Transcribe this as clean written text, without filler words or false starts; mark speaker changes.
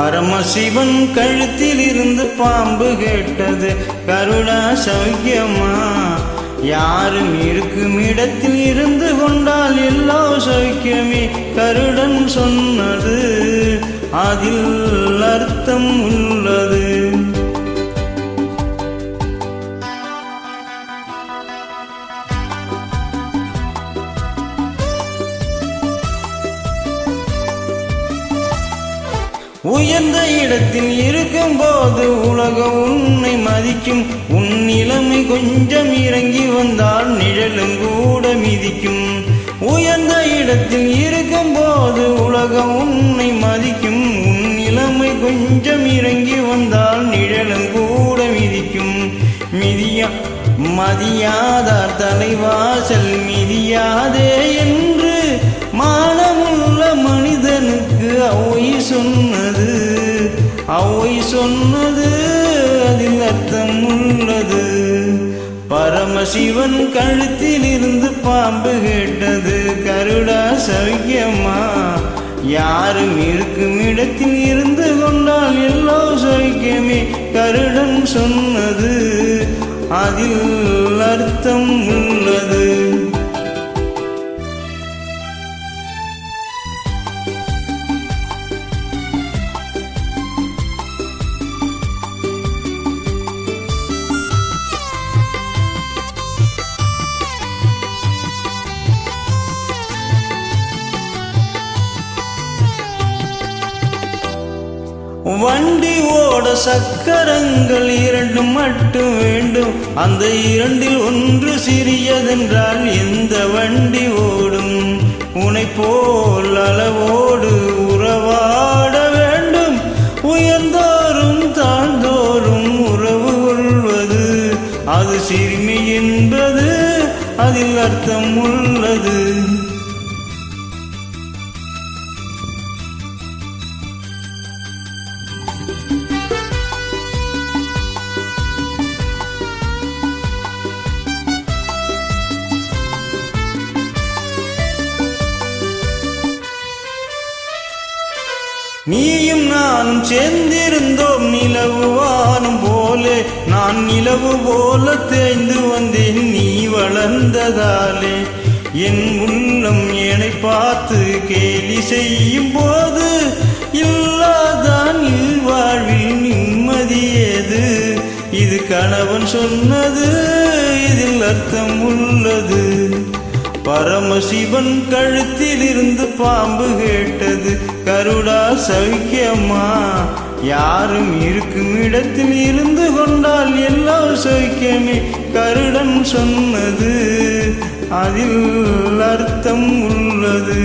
Speaker 1: பரமசிவன் கழுத்தில் இருந்து பாம்பு கேட்டது, கருடா சௌக்கியமா? யாரும் இருக்கும் இடத்தில் இருந்து கொண்டால் எல்லா சௌக்கியமே. கருடன் சொன்னது அதில் அர்த்தம் உள்ளது. உயர்ந்த இடத்தில் இருக்கும் போது உலகம் உன்னை மதிக்கும். உன் நிலைமை கொஞ்சம் இறங்கி வந்தால் நிழலும் கூட மிதிக்கும். உயர்ந்த இடத்தில் இருக்கும் போது உலகம் உன்னை மதிக்கும். உன் நிலைமை கொஞ்சம் இறங்கி வந்தால் நிழலும் கூட மிதிக்கும். மதியாதார் தலைவாசல் மிதியாதே என்று மானமுள்ள மனிதனுக்கு அவை சொன்னது அதில் அர்த்தம் உள்ளது. பரமசிவன் கழுத்தில் இருந்து பாம்பு கேட்டது, கருடா சௌக்கியமா? யாரும் இருக்கும் இடத்தில் இருந்து கொண்டால் எல்லா சௌக்கியமே. கருடன் சொன்னது அதில் அர்த்தம் உள்ளது. வண்டி ஓட சக்கரங்கள் 2 மட்டும் வேண்டும். அந்த 2ல் ஒன்று சிறியதென்றால் எந்த வண்டி ஓடும்? உனை போல் அளவோடு உறவாட வேண்டும். உயர்ந்தோறும் தாழ்ந்தோறும் உறவு கொள்வது அது சிறுமி என்பது அதில் அர்த்தம் உள்ளது. நீயும் நானும் சேர்ந்திருந்தோம் நிலவு வானம் போலே. நான் நிலவு போல தேய்ந்து வந்தேன் நீ வளர்ந்ததாலே. என் உள்ளம் என்னை பார்த்து கேலி செய்யும் போது இல்லாதான் வாழ்வில் நிம்மதியேது. இது கணவன் சொன்னது இதில் அர்த்தம் உள்ளது. பரமசிவன் கழுத்தில் இருந்து பாம்பு கேட்டது, கருடா சௌக்கியமா? யாரும் இருக்கும் இடத்தில் இருந்து கொண்டால் எல்லா சௌக்கியமே. கருடன் சொன்னது அதில் அர்த்தம் உள்ளது.